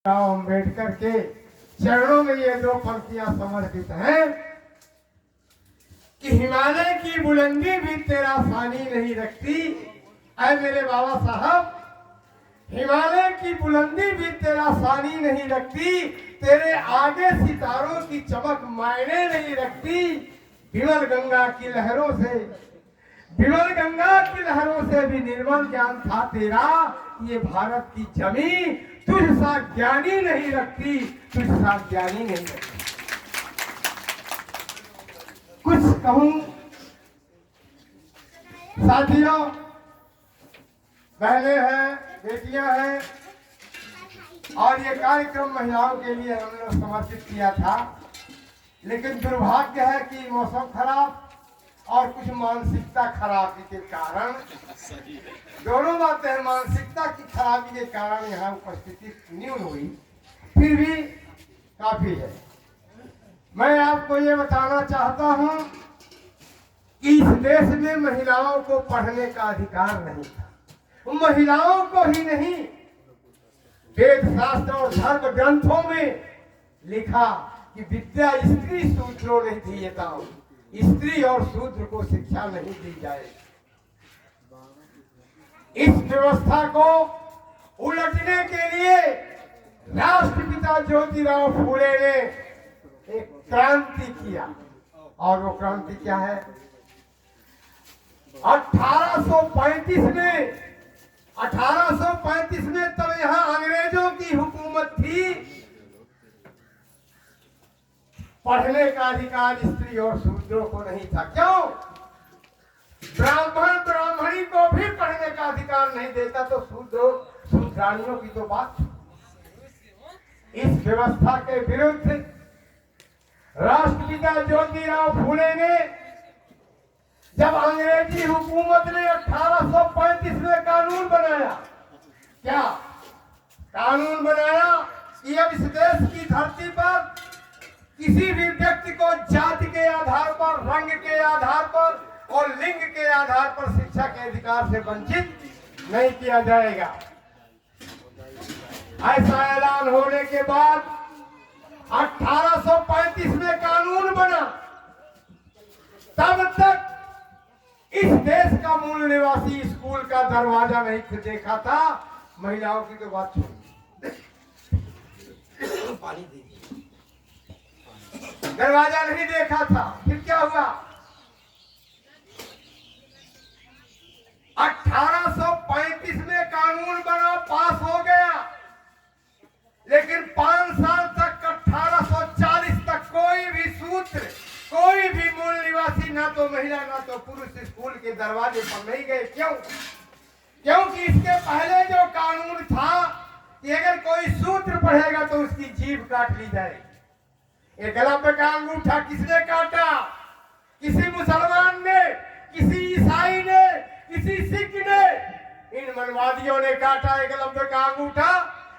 अम्बेडकर के चरणों में ये दो पंक्तियां समर्पित हैं कि हिमालय की बुलंदी भी तेरा सानी नहीं रखती। ऐ मेरे बाबा साहब, हिमालय की बुलंदी भी तेरा सानी नहीं रखती, तेरे आगे सितारों की चमक मायने नहीं रखती। विमल गंगा की लहरों से, विमल गंगा की लहरों से भी निर्मल ज्ञान था तेरा। ये भारत की जमीन तुझ सा ज्ञानी नहीं रखती, तुझ सा ज्ञानी नहीं रखती। कुछ कहूं साथियों, बहनें हैं, बेटियां हैं, और ये कार्यक्रम महिलाओं के लिए हमने समर्पित किया था। लेकिन दुर्भाग्य है कि मौसम खराब और कुछ मानसिकता खराबी के कारण, दोनों बातें हैं, मानसिकता की खराबी के कारण यहाँ उपस्थिति न्यून हुई। फिर भी काफी है। मैं आपको ये बताना चाहता हूँ कि इस देश में महिलाओं को पढ़ने का अधिकार नहीं था। महिलाओं को ही नहीं, वेद शास्त्र और धर्म ग्रंथों में लिखा कि विद्या स्त्री शूद्रो नहीं दीयता, स्त्री और शूद्र को शिक्षा नहीं दी जाए। इस व्यवस्था को उलटने के लिए राष्ट्रपिता ज्योतिराव फूले ने एक क्रांति किया। और वो क्रांति क्या है? 1835 में तब यहाँ अंग्रेजों की हुकूमत थी। पढ़ने का अधिकार स्त्री और शूद्रों को नहीं था। क्यों? ब्राह्मण ब्राह्मणी को भी पढ़ने का अधिकार नहीं देता, तो शूद्राणियों की तो बात। इस व्यवस्था के विरुद्ध राष्ट्रपिता ज्योतिराव फूले ने, जब अंग्रेजी हुकूमत ने 1835 में कानून बनाया, क्या कानून बनाया कि अब इस देश की धरती पर किसी भी व्यक्ति को जाति के आधार पर, रंग के आधार पर और लिंग के आधार पर शिक्षा के अधिकार से वंचित नहीं किया जाएगा। ऐसा ऐलान होने के बाद 1835 में कानून बना। तब तक इस देश का मूल निवासी स्कूल का दरवाजा नहीं देखा था। महिलाओं की तो बात छोड़, पानी दे, दरवाजा नहीं देखा था। फिर क्या हुआ? 1835 में कानून बना, पास हो गया, लेकिन 5 साल तक 1840 तक कोई भी सूत्र, कोई भी मूल निवासी, ना तो महिला ना तो पुरुष स्कूल के दरवाजे पर नहीं गए। क्यों? क्योंकि इसके पहले जो कानून था कि अगर कोई सूत्र पढ़ेगा तो उसकी जीभ काट ली जाएगी। एक गला का अंगूठा किसने काटा? किसी मुसलमान ने, किसी ईसाई ने, किसी सिख ने, इन मनवादियों ने काटा एक लंबे का अंगूठा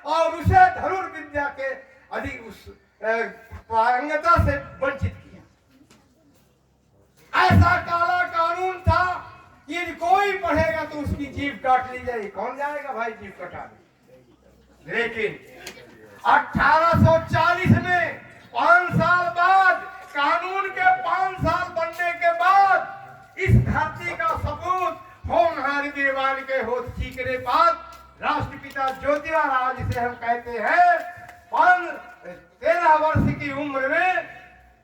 और उसे धनुर विद्या के अधिक उस पारंगता से वंचित किया। ऐसा काला कानून था कि कोई पढ़ेगा तो उसकी जीभ काट ली जाएगी। कौन जाएगा भाई जीभ कटाने? लेकिन 1840 में 5 साल बाद, कानून के 5 साल बनने के बाद, इस धरती का सपूत होनहार वीरवान के होठ चीकने बाद राष्ट्रपिता ज्योतिराव, जिसे हम कहते हैं, 13 वर्ष की उम्र में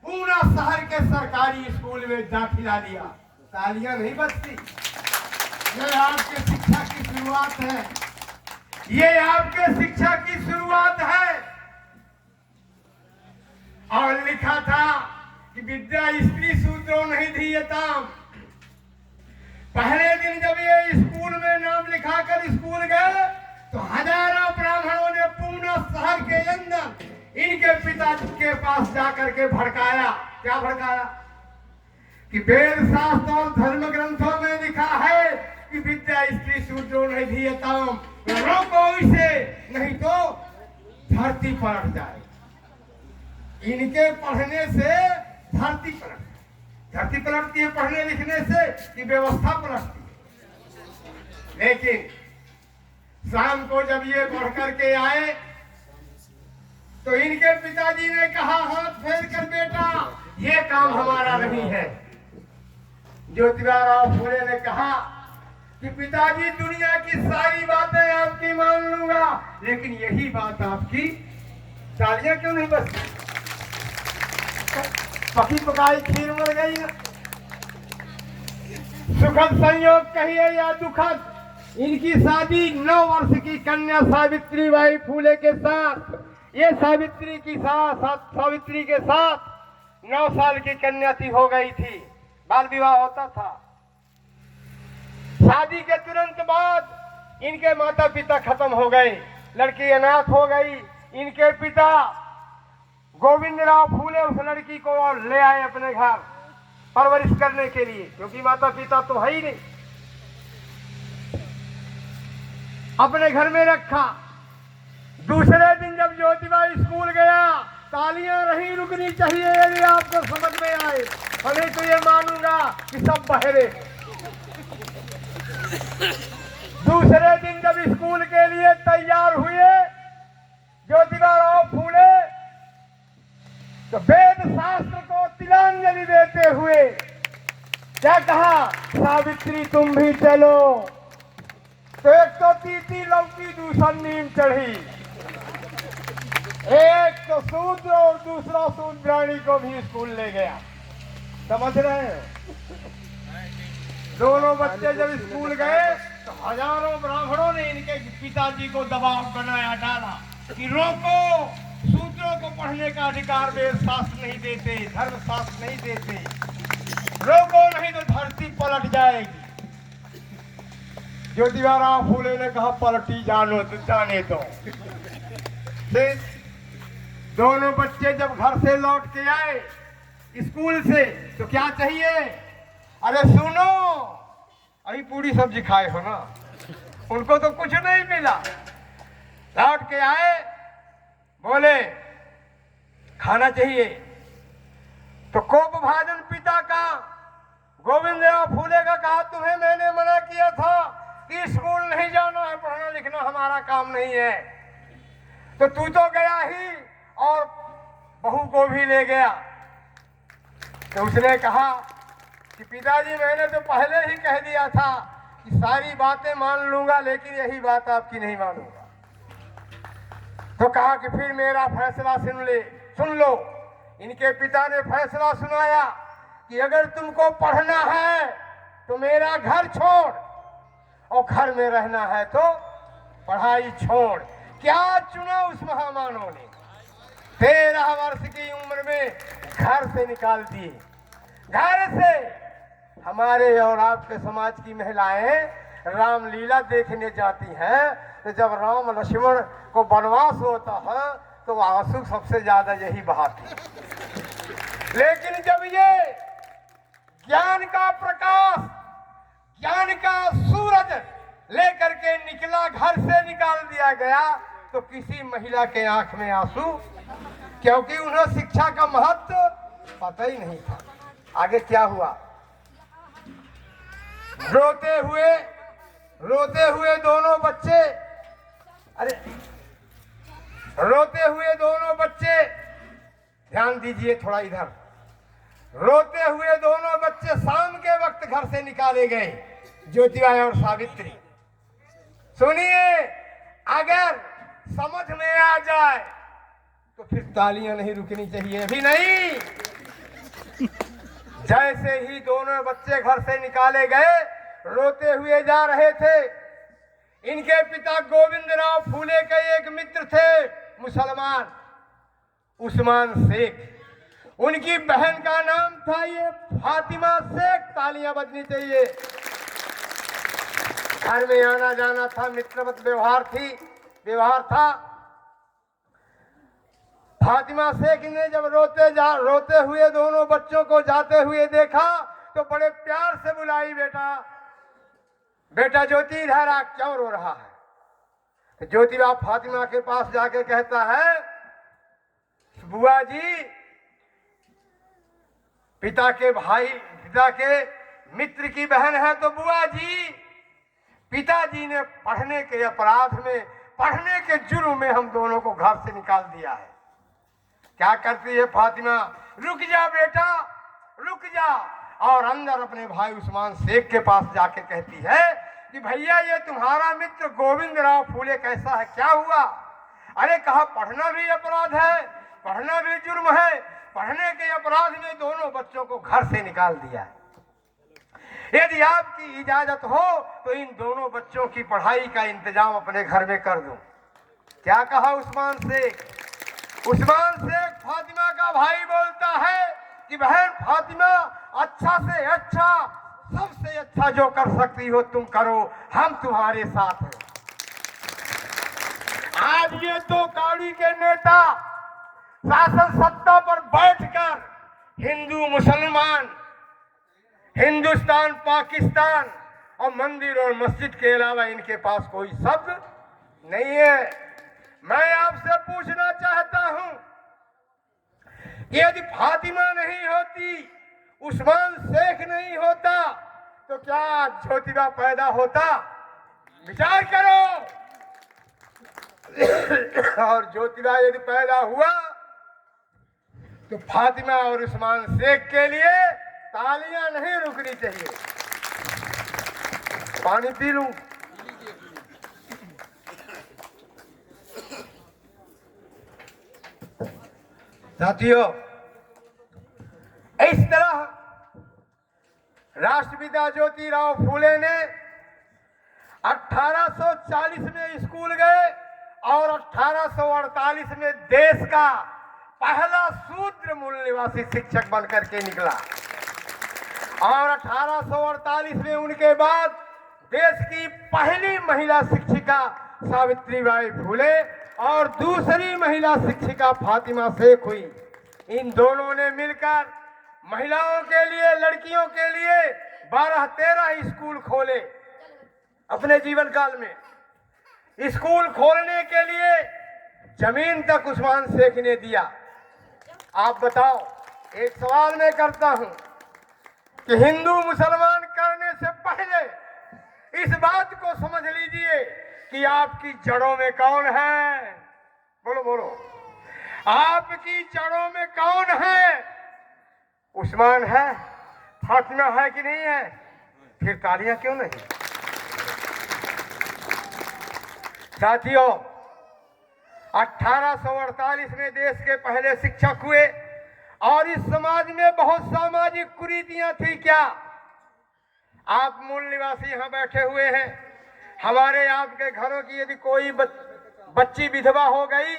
पूरा शहर के सरकारी स्कूल में दाखिला लिया। तालियां नहीं बजती। ये आपके शिक्षा की शुरुआत है। ये आपके शिक्षा की शुरुआत है। और लिखा था कि विद्या स्त्री शूद्रो नहीं दीयता। पहले दिन जब ये स्कूल में नाम लिखाकर स्कूल गए तो हजारों ब्राह्मणों ने पूर्ण शहर के अंदर इनके पिता के पास जाकर के भड़काया। क्या भड़काया? कि वेद शास्त्र और धर्म ग्रंथों में लिखा है कि विद्या स्त्री शूद्रो नहीं दीयता, रोको इसे, नहीं तो धरती पलट जाए। इनके पढ़ने से धरती पलट, धरती पलटती है पढ़ने लिखने से, कि व्यवस्था पलटती है। लेकिन शाम को जब ये पढ़ करके आए तो इनके पिताजी ने कहा, हाथ फेर कर बेटा, ये काम हमारा नहीं है। ज्योतिबा फूले ने कहा कि पिताजी, दुनिया की सारी बातें आपकी मान लूंगा, लेकिन यही बात आपकी। तालियां क्यों नहीं बजती? पकी पकाई खीर मर गई ना। सुखद संयोग कहिए या दुखद, इनकी शादी 9 वर्ष की कन्या सावित्री बाई फूले के साथ, ये सावित्री के साथ 9 साल की कन्या थी, हो गई थी। बाल विवाह होता था। शादी के तुरंत बाद इनके माता पिता खत्म हो गए, लड़की अनाथ हो गई। इनके पिता गोविंदराव फूले उस लड़की को ले आए अपने घर परवरिश करने के लिए, क्योंकि माता पिता तो है ही नहीं। अपने घर में रखा। दूसरे दिन जब ज्योतिबा स्कूल गया, तालियां नहीं रुकनी चाहिए यदि आपको समझ में आए, और नहीं तो ये मानूंगा कि सब बहरे। दूसरे दिन जब स्कूल के लिए तैयार हुए ज्योतिबा फूले, तो वेद शास्त्र को तिलांजलि देते हुए क्या कहा, सावित्री तुम भी चलो। तो एक तो तीती लौकी, दूसरा नीम चढ़ी। एक तो शूद्र और दूसरा शूद्राणी को भी स्कूल ले गया। समझ रहे हैं? दोनों बच्चे जब स्कूल गए तो हजारों ब्राह्मणों ने इनके पिताजी को दबाव बनाया, डाला कि रोको, शूद्रों को पढ़ने का अधिकार वेद शास्त्र नहीं देते, धर्म शास्त्र नहीं देते, रोको नहीं तो धरती पलट जाएगी। ज्योतिबा फूले ने कहा, पलटी जानो तो जाने दो। दोनों बच्चे जब घर से लौट के आए स्कूल से, तो क्या चाहिए? अरे सुनो, अभी पूरी सब्जी खाए हो ना, उनको तो कुछ नहीं मिला। लौट के आए, बोले खाना चाहिए। तो कोप भाजन पिता का गोविंदराव फूले का कहा, तुम्हें मैंने मना किया था कि स्कूल नहीं जाना है, पढ़ना लिखना हमारा काम नहीं है, तो तू तो गया ही और बहू को भी ले गया। तो उसने कहा कि पिताजी, मैंने तो पहले ही कह दिया था कि सारी बातें मान लूंगा, लेकिन यही बात आपकी नहीं मानूंगा। तो कहा कि फिर मेरा फैसला सुन लो। इनके पिता ने फैसला सुनाया कि अगर तुमको पढ़ना है तो मेरा घर छोड़, और घर में रहना है तो पढ़ाई छोड़। क्या चुना उस महामानव ने? 13 वर्ष की उम्र में घर से निकाल दिए। घर से हमारे और आपके समाज की महिलाएं रामलीला देखने जाती हैं, तो जब राम लक्ष्मण को वनवास होता है तो आंसू सबसे ज्यादा यही बहाती। लेकिन जब ये ज्ञान का प्रकाश, ज्ञान का सूरज लेकर के निकला, घर से निकाल दिया गया, तो किसी महिला के आंख में आंसू, क्योंकि उन्हें शिक्षा का महत्व पता ही नहीं था। आगे क्या हुआ? रोते हुए दोनों बच्चे, ध्यान दीजिए थोड़ा इधर। रोते हुए दोनों बच्चे शाम के वक्त घर से निकाले गए, ज्योतिबा और सावित्री। सुनिए, अगर समझ में आ जाए तो फिर तालियां नहीं रुकनी चाहिए, अभी नहीं। जैसे ही दोनों बच्चे घर से निकाले गए, रोते हुए जा रहे थे। इनके पिता गोविंदराव फूले के एक मित्र थे मुसलमान, उस्मान शेख। उनकी बहन का नाम था ये फातिमा शेख। तालियां बजनी चाहिए। घर में आना जाना था, मित्रवत व्यवहार था। फातिमा शेख ने जब रोते हुए दोनों बच्चों को जाते हुए देखा तो बड़े प्यार से बुलाई, बेटा ज्योति, इधर आ, क्यों रो रहा है? तो ज्योतिबा फातिमा के पास जाके कहता है, बुआ जी, पिता के मित्र की बहन है, तो बुआ जी, पिताजी ने पढ़ने के अपराध में, पढ़ने के जुर्म में हम दोनों को घर से निकाल दिया है। क्या करती है फातिमा, रुक जा बेटा रुक जा, और अंदर अपने भाई उस्मान शेख के पास जाके कहती है कि भैया ये तुम्हारा मित्र गोविंद राव फूले कैसा है, क्या हुआ? अरे कहा पढ़ना भी अपराध है, पढ़ना भी जुर्म है, पढ़ने के अपराध में दोनों बच्चों को घर से निकाल दिया है। यदि आपकी इजाजत हो तो इन दोनों बच्चों की पढ़ाई का इंतजाम अपने घर में कर दूं। क्या कहा उस्मान शेख? उस्मान शेख फातिमा का भाई बोलता है कि बहन फातिमा, अच्छा से अच्छा, सबसे अच्छा जो कर सकती हो तुम करो, हम तुम्हारे साथ हैं। आज ये दो काड़ी के नेता शासन सत्ता पर बैठकर हिंदू मुसलमान, हिंदुस्तान पाकिस्तान और मंदिर और मस्जिद के अलावा इनके पास कोई शब्द नहीं है। मैं आपसे पूछना चाहता हूं कि यदि फातिमा नहीं होती, उस्मान शेख नहीं होता, तो क्या ज्योतिबा पैदा होता? विचार करो। और ज्योतिबा यदि पैदा हुआ तो फातिमा और उस्मान शेख के लिए तालियां नहीं रुकनी चाहिए। पानी पी लूं। साथियों, इस तरह राष्ट्रपिता ज्योतिराव फूले ने 1840 में स्कूल गए और 1848 में देश का पहला शूद्र मूल निवासी शिक्षक बनकर के निकला। और 1848 में उनके बाद देश की पहली महिला शिक्षिका सावित्रीबाई फूले और दूसरी महिला शिक्षिका फातिमा शेख हुई। इन दोनों ने मिलकर महिलाओं के लिए, लड़कियों के लिए 12-13 स्कूल खोले। अपने जीवन काल में स्कूल खोलने के लिए जमीन तक उस्मान शेख ने दिया। आप बताओ, एक सवाल मैं करता हूं कि हिंदू मुसलमान करने से पहले इस बात को समझ लीजिए कि आपकी जड़ों में कौन है। बोलो बोलो, आपकी जड़ों में कौन है? उस्मान है, फातिमा है कि नहीं है? फिर तालियां क्यों नहीं? साथियों, 1848 में देश के पहले शिक्षक हुए और इस समाज में बहुत सामाजिक कुरीतियां थी। क्या आप मूल निवासी यहां बैठे हुए हैं, हमारे आपके घरों की यदि कोई बच्ची विधवा हो गई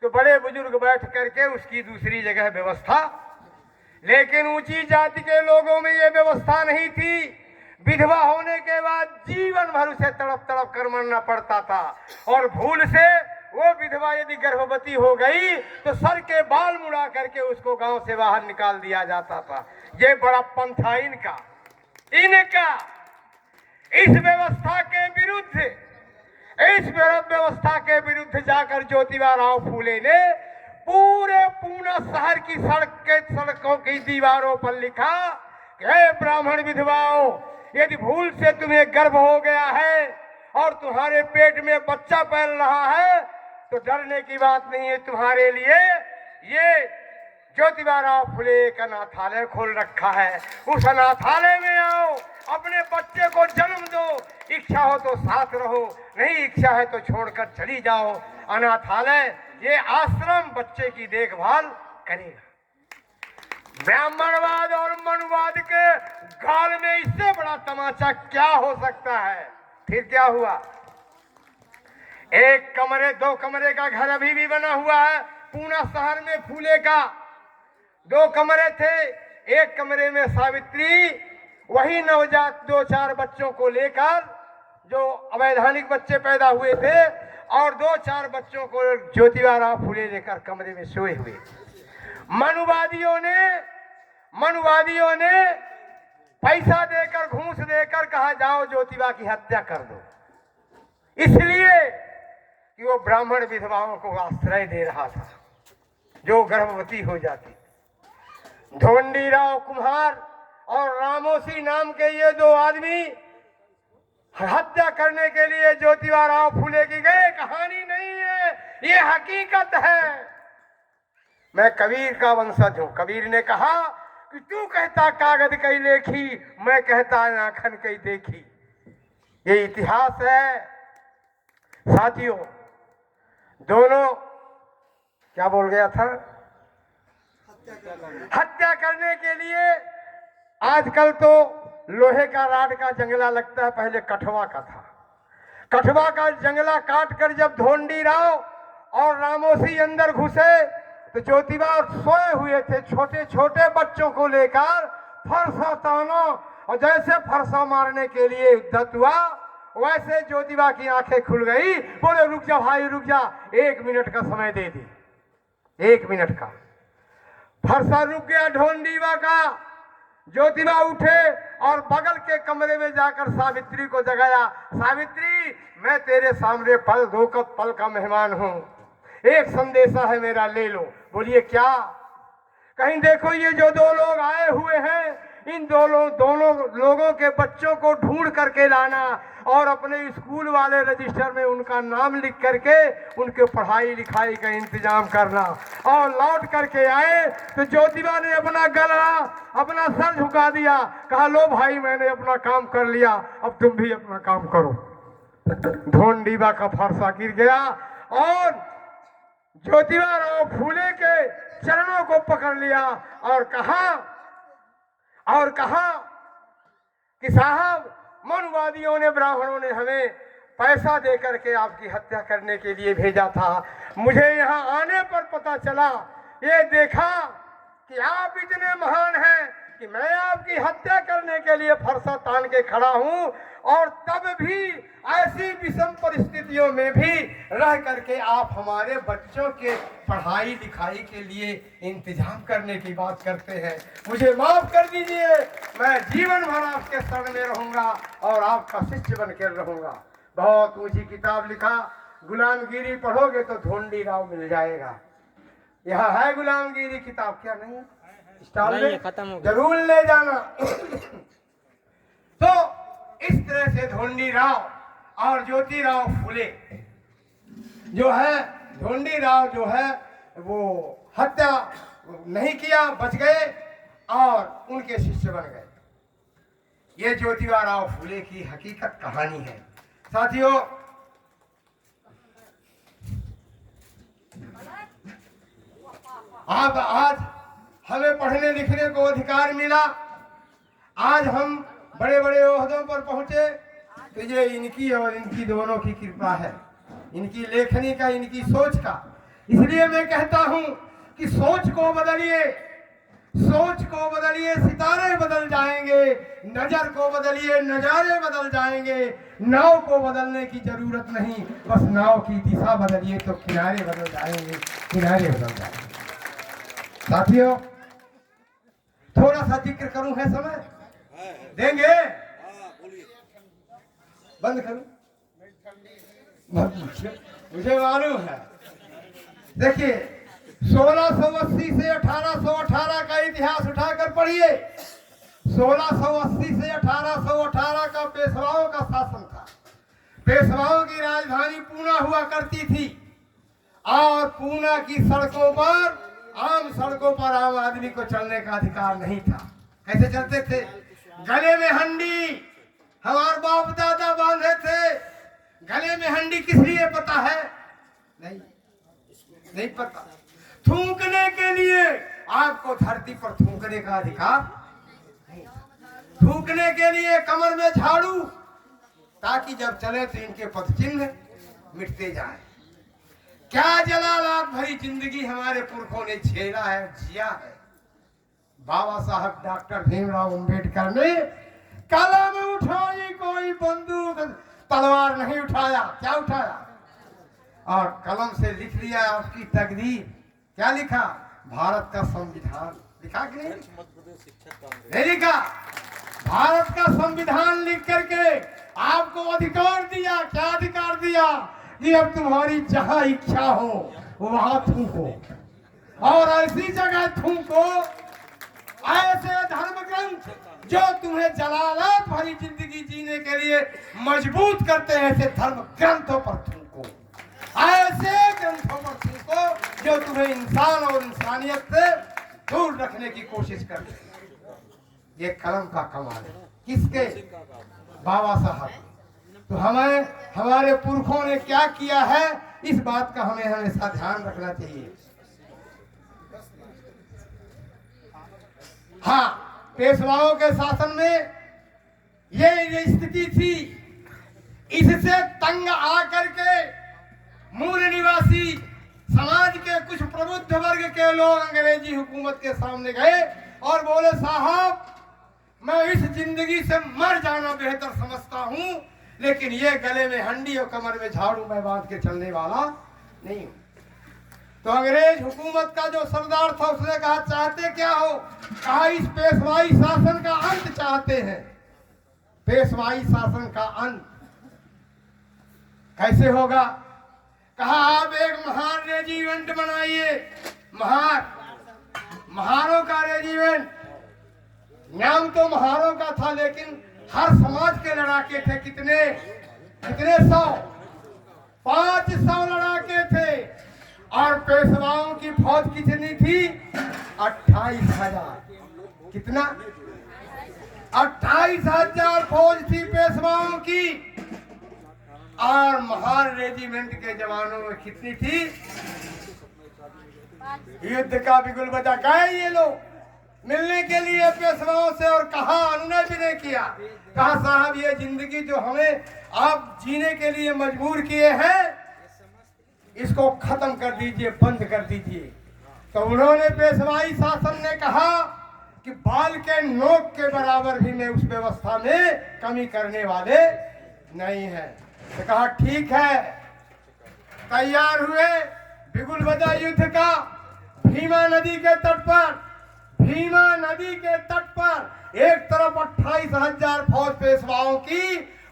तो बड़े बुजुर्ग बैठ करके उसकी दूसरी जगह व्यवस्था, लेकिन ऊंची जाति के लोगों में यह व्यवस्था नहीं थी। विधवा होने के बाद जीवन भर उसे तड़प तड़प कर मरना पड़ता था, और भूल से वो विधवा यदि गर्भवती हो गई तो सर के बाल मुड़ा करके उसको गांव से बाहर निकाल दिया जाता था। ये बड़प्पन था इनका। इस व्यवस्था के विरुद्ध जाकर ज्योतिबा राव फूले ने पूरे पूना शहर की सड़कों की दीवारों पर लिखा कि हे ब्राह्मण विधवाओं, यदि भूल से तुम्हें गर्भ हो गया है और तुम्हारे पेट में बच्चा पल रहा है तो डरने की बात नहीं है। तुम्हारे लिए ये ज्योतिबा राव फूले एक अनाथालय खोल रखा है। उस अनाथालय में आओ, अपने बच्चे को जन्म दो, इच्छा हो तो साथ रहो, नहीं इच्छा है तो छोड़कर चली जाओ। अनाथालय, ये आश्रम बच्चे की देखभाल करेगा। ब्राह्मणवाद और मनुवाद के गाल में इससे बड़ा तमाचा क्या हो सकता है? फिर क्या हुआ? एक कमरे, 2 कमरे का घर अभी भी बना हुआ है पूना शहर में। फूले का 2 कमरे थे। एक कमरे में सावित्री वही नवजात 2-4 बच्चों को लेकर, जो अवैधानिक बच्चे पैदा हुए थे, और 2-4 बच्चों को ज्योतिबा राव फूले लेकर कमरे में सोए हुए। मनुवादियों ने पैसा देकर, घूस देकर कहा जाओ ज्योतिबा की हत्या कर दो, इसलिए कि वो ब्राह्मण विधवाओं को आश्रय दे रहा था जो गर्भवती हो जाती। धोंडी राव कुम्हार और रामोसी नाम के ये 2 आदमी हत्या करने के लिए ज्योतिबा राव फूले की गए। कहानी नहीं है, ये हकीकत है। मैं कबीर का वंशज हूँ। कबीर ने कहा कि तू कहता कागज कई लेखी, मैं कहता आंखन कई देखी। ये इतिहास है साथियों। दोनों क्या बोल गया था? हत्या करने के लिए आजकल तो लोहे का राड का जंगला लगता है, पहले कठवा का था। कठवा का जंगला काट कर जब धोंडी राव और रामोसी अंदर घुसे तो ज्योतिबा सोए हुए थे, छोटे छोटे बच्चों को लेकर फरसा तानो, और जैसे फरसा मारने के लिए युद्ध हुआ वैसे ज्योतिबा की आंखें खुल गई। बोले रुक जा भाई रुक जा, 1 मिनट का समय दे दे। 1 मिनट का फरसा रुक गया ढोंडीबा का। ज्योतिबा उठे और बगल के कमरे में जाकर सावित्री को जगाया। सावित्री, मैं तेरे सामने पल दो पल का मेहमान हूं, एक संदेशा है मेरा, ले लो। बोलिए क्या? कहीं देखो ये जो 2 लोग आए हुए हैं, इन दोनों लोगों के बच्चों को ढूंढ करके लाना और अपने स्कूल वाले रजिस्टर में उनका नाम लिख करके उनके पढ़ाई लिखाई का इंतजाम करना। और लौट करके आए तो ज्योतिबा ने अपना गला अपना सर झुका दिया, कहा लो भाई मैंने अपना काम कर लिया, अब तुम भी अपना काम करो। ढोंडीबा का फरसा गिर गया और ज्योतिबा राव फूले के चरणों को पकड़ लिया और कहा कि साहब, मनुवादियों ने, ब्राह्मणों ने हमें पैसा दे करके आपकी हत्या करने के लिए भेजा था। मुझे यहाँ आने पर पता चला, ये देखा कि आप इतने महान हैं कि मैं आपकी हत्या करने के लिए फरसा तान के खड़ा हूँ, और तब भी ऐसी विषम परिस्थितियों में भी रह करके आप हमारे बच्चों के पढ़ाई लिखाई के लिए इंतजाम करने की बात करते हैं। मुझे माफ कर दीजिए, मैं जीवन भर आपके शरण में रहूंगा और आपका शिष्य बनकर रहूंगा। बहुत ऊंची किताब लिखा, गुलामगिरी पढ़ोगे तो ढोंडी राव मिल जाएगा। यहाँ है गुलामगिरी किताब, क्या नहीं है? स्टॉल में जरूर ले जाना। तो इस तरह से ढोंडी राव और ज्योतिराव फुले जो है, ढोंडी राव जो है वो हत्या नहीं किया, बच गए और उनके शिष्य बन गए। ये ज्योतिबा राव फुले की हकीकत कहानी है साथियों। आज हमें पढ़ने लिखने को अधिकार मिला, आज हम बड़े बड़े ओहदों पर पहुंचे, तो ये इनकी और इनकी दोनों की कृपा है, इनकी लेखनी का, इनकी सोच का। इसलिए मैं कहता हूं कि सोच को बदलिए, सोच को बदलिए, सितारे बदल जाएंगे। नजर को बदलिए, नजारे बदल जाएंगे। नाव को बदलने की जरूरत नहीं, बस नाव की दिशा बदलिए तो किनारे बदल जाएंगे, किनारे बदल जाएंगे। साथियों, थोड़ा सा जिक्र करूं, है समय देंगे? बंद करूं? मुझे मालूम है। देखिए 1680 से 1818 का इतिहास उठाकर पढ़िए। 1680 से 1818 का पेशवाओं का शासन था। पेशवाओं की राजधानी पूना हुआ करती थी और पूना की सड़कों पर, आम सड़कों पर आम आदमी को चलने का अधिकार नहीं था। कैसे चलते थे? गले में हंडी, हमारे बाप दादा बांधे थे। गले में हंडी किस लिए पता है? नहीं पता। थूकने के लिए, आपको धरती पर थूकने का अधिकार नहीं। थूकने के लिए कमर में झाड़ू, ताकि जब चले तो इनके पदचिन्ह मिटते जाए। क्या जलालात भरी जिंदगी हमारे पुरखों ने झेला है, जिया है। बाबा साहब डॉक्टर भीमराव अंबेडकर ने कलम उठाई, कोई बंदूक तलवार नहीं उठाया। क्या उठाया? और कलम से लिख लिया आपकी तकदीर। क्या लिखा? भारत का संविधान। लिखा कि नहीं लिखा? भारत का संविधान लिख करके आपको अधिकार दिया। क्या अधिकार दिया? कि अब तुम्हारी जहां इच्छा हो वहां थूको, और ऐसी जगह थूको ऐसे धर्म ग्रंथ जो तुम्हें जलालात भरी जिंदगी जीने के लिए मजबूत करते हैं, ऐसे धर्म ग्रंथों पर थूको, ऐसे ग्रंथों पर थूको जो तुम्हें इंसान और इंसानियत से दूर रखने की कोशिश करते हैं। ये कलम का कमाल है। किसके? बाबा साहब। तो हमें हमारे पुरखों ने क्या किया है, इस बात का हमें हमेशा ध्यान रखना चाहिए। हाँ, पेशवाओं के शासन में ये स्थिति थी। इससे तंग आकर के मूल निवासी समाज के कुछ प्रबुद्ध वर्ग के लोग अंग्रेजी हुकूमत के सामने गए और बोले, साहब मैं इस जिंदगी से मर जाना बेहतर समझता हूं, लेकिन ये गले में हंडी और कमर में झाड़ू मैं बांध के चलने वाला नहीं हूं। तो अंग्रेज हुकूमत का जो सरदार था उसने कहा, चाहते क्या हो? कहा, इस पेशवाई शासन का अंत चाहते हैं। पेशवाई शासन का अंत कैसे होगा? कहा, आप एक महार रेजिमेंट बनाइए। महारों का रेजिमेंट। नाम तो महारों का था, लेकिन हर समाज के लड़ाके थे। कितने 100? 500 लड़ाके थे। और पेशवाओं की फौज कितनी थी? 28,000। कितना? 28,000 फौज थी पेशवाओं की। और महार रेजिमेंट के जवानों में कितनी थी? युद्ध का बिगुल बजा। गए ये लोग मिलने के लिए पेशवाओं से और कहा, अनुनय भी नहीं किया। कहा, साहब ये जिंदगी जो हमें आप जीने के लिए मजबूर किए हैं, इसको खत्म कर दीजिए, बंद कर दीजिए। तो उन्होंने, पेशवाई शासन ने कहा कि बाल के नोक के बराबर भी मैं उस व्यवस्था में कमी करने वाले नहीं है। तो कहा, ठीक है। तैयार हुए, बिगुल बजा युद्ध का। भीमा नदी के तट पर, एक तरफ 28,000 फौज पेशवाओं की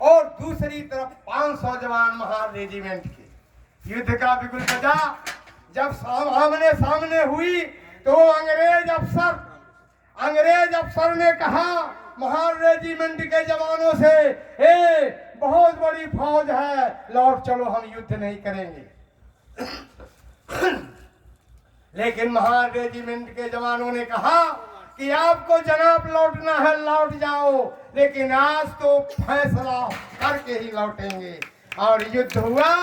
और दूसरी तरफ 500 जवान महार रेजिमेंट के। युद्ध का बिगुल बजा। जब आमने सामने हुई तो अंग्रेज अफसर ने कहा महार रेजिमेंट के जवानों से, बहुत बड़ी फौज है, लौट चलो, हम युद्ध नहीं करेंगे। लेकिन महार रेजिमेंट के जवानों ने कहा कि आपको जनाब लौटना है, लौट जाओ, लेकिन आज तो फैसला करके ही लौटेंगे। और युद्ध हुआ।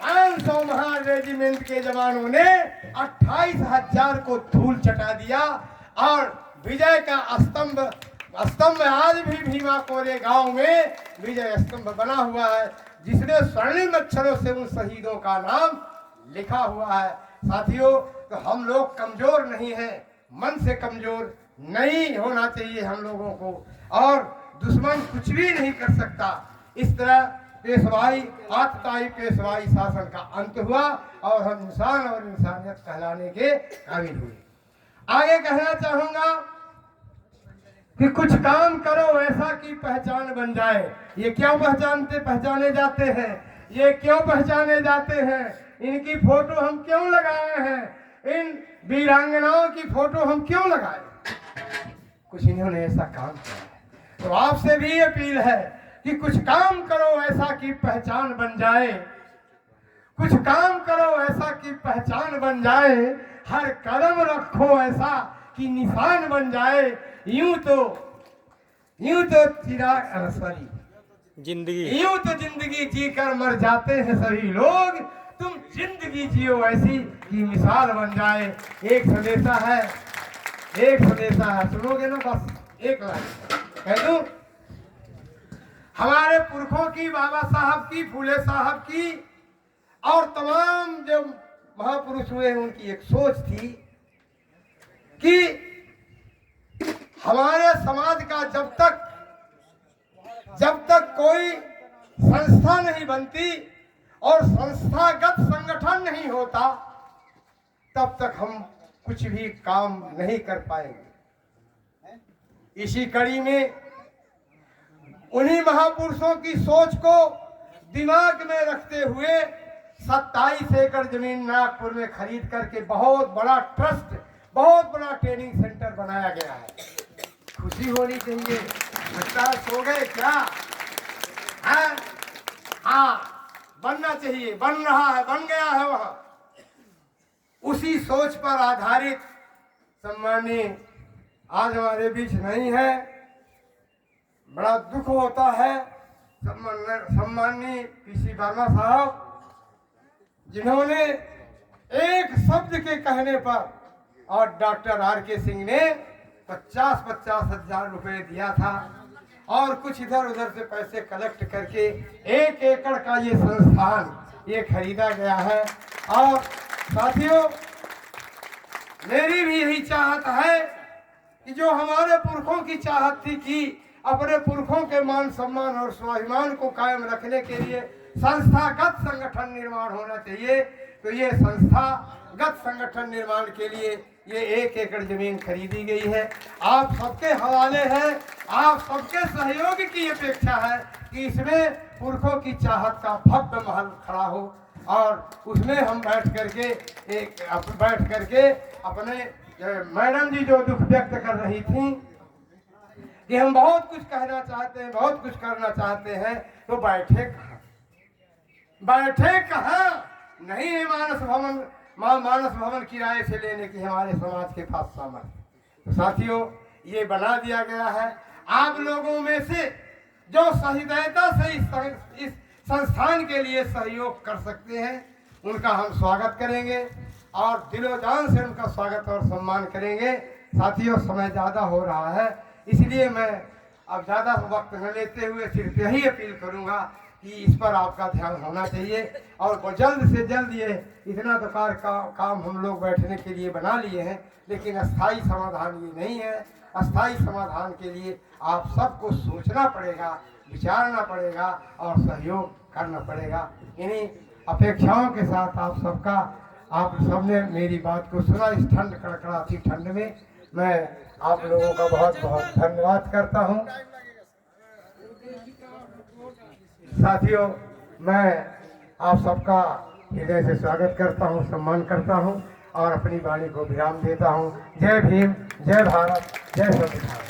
500 महार रेजिमेंट के जवानों ने 28,000 को धूल चटा दिया। और विजय का स्तंभ आज भी भीमा कोरे गांव में विजय स्तंभ बना हुआ है, जिसने स्वर्णिम अक्षरों से उन शहीदों का नाम लिखा हुआ है। साथियों, तो हम लोग कमजोर नहीं हैं, मन से कमजोर नहीं होना चाहिए हम लोगों को, और दुश्मन कुछ भी नहीं कर सकता। इस तरह पेशवाई, आतताई पेशवाई शासन का अंत हुआ और हम इंसान और इंसानियत कहलाने के काबिल हुए। आगे कहना चाहूंगा कि कुछ काम करो ऐसा कि पहचान बन जाए। ये क्यों पहचाने जाते हैं? ये क्यों पहचाने जाते हैं? इनकी फोटो हम क्यों लगाए हैं? इन वीरांगनाओं की फोटो हम क्यों लगाए? कुछ इन्होंने ऐसा काम किया है। तो आपसे भी अपील है कि कुछ काम करो ऐसा कि पहचान बन जाए। कुछ काम करो ऐसा कि पहचान बन जाए। हर कदम रखो ऐसा कि निशान बन जाए। यूं तो जिंदगी जीकर मर जाते हैं सभी लोग, तुम जिंदगी जियो ऐसी कि मिसाल बन जाए। एक संदेशा है, सुनोगे ना? बस एक लाइन कह दूं। हमारे पुरखों की, बाबा साहब की, फूले साहब की और तमाम जो महापुरुष हुए उनकी एक सोच थी कि हमारे समाज का जब तक कोई संस्था नहीं बनती और संस्थागत संगठन नहीं होता, तब तक हम कुछ भी काम नहीं कर पाएंगे। इसी कड़ी में उन्हीं महापुरुषों की सोच को दिमाग में रखते हुए 27 एकड़ जमीन नागपुर में खरीद करके बहुत बड़ा ट्रस्ट, बहुत बड़ा ट्रेनिंग सेंटर बनाया गया है। खुशी होनी चाहिए। लगता है सो गए क्या? हाँ, बनना चाहिए, बन रहा है, बन गया है। वहां उसी सोच पर आधारित सम्मानी आज हमारे बीच नहीं है। बड़ा दुख होता है सम्मानी पीसी वर्मा साहब, जिन्होंने एक शब्द के कहने पर और डॉक्टर आर.के. सिंह ने 50-50 हजार रुपए दिया था और कुछ इधर उधर से पैसे कलेक्ट करके 1 एकड़ का ये संस्थान ये खरीदा गया है। और साथियों, मेरी भी यही चाहत है कि जो हमारे पुरखों की चाहत थी कि अपने पुरखों के मान सम्मान और स्वाभिमान को कायम रखने के लिए संस्थागत संगठन निर्माण होना चाहिए, तो ये संस्थागत संगठन निर्माण के लिए ये 1 एकड़ जमीन खरीदी गई है। आप सबके हवाले है, आप सबके सहयोग की अपेक्षा है कि इसमें पुरखों की चाहत का भव्य महल खड़ा हो और उसमें हम बैठ करके अपने मैडम जी जो दुख व्यक्त कर रही थी कि हम बहुत कुछ कहना चाहते हैं, बहुत कुछ करना चाहते हैं, तो बैठे कहाँ? नहीं है मानस भवन किराए से लेने की हमारे समाज के पास सामर्थ्य। तो साथियों, ये बना दिया गया है। आप लोगों में से जो सहृदयता से इस संस्थान के लिए सहयोग कर सकते हैं, उनका हम स्वागत करेंगे और दिलो जान से उनका स्वागत और सम्मान करेंगे। साथियों, समय ज़्यादा हो रहा है, इसलिए मैं अब ज़्यादा वक्त न लेते हुए सिर्फ यही अपील करूँगा कि इस पर आपका ध्यान होना चाहिए और जल्द से जल्द ये इतना तो काम हम लोग बैठने के लिए बना लिए हैं, लेकिन अस्थाई समाधान ये नहीं है। अस्थाई समाधान के लिए आप सबको सोचना पड़ेगा, विचारना पड़ेगा और सहयोग करना पड़ेगा। इन्हीं अपेक्षाओं के साथ आप सबने मेरी बात को सुना। इस ठंड कड़कड़ाती ठंड में मैं आप लोगों का बहुत बहुत धन्यवाद करता हूँ। साथियों, मैं आप सबका हृदय से स्वागत करता हूँ, सम्मान करता हूँ और अपनी वाणी को विराम देता हूँ। जय भीम, जय भारत, जय संविधान।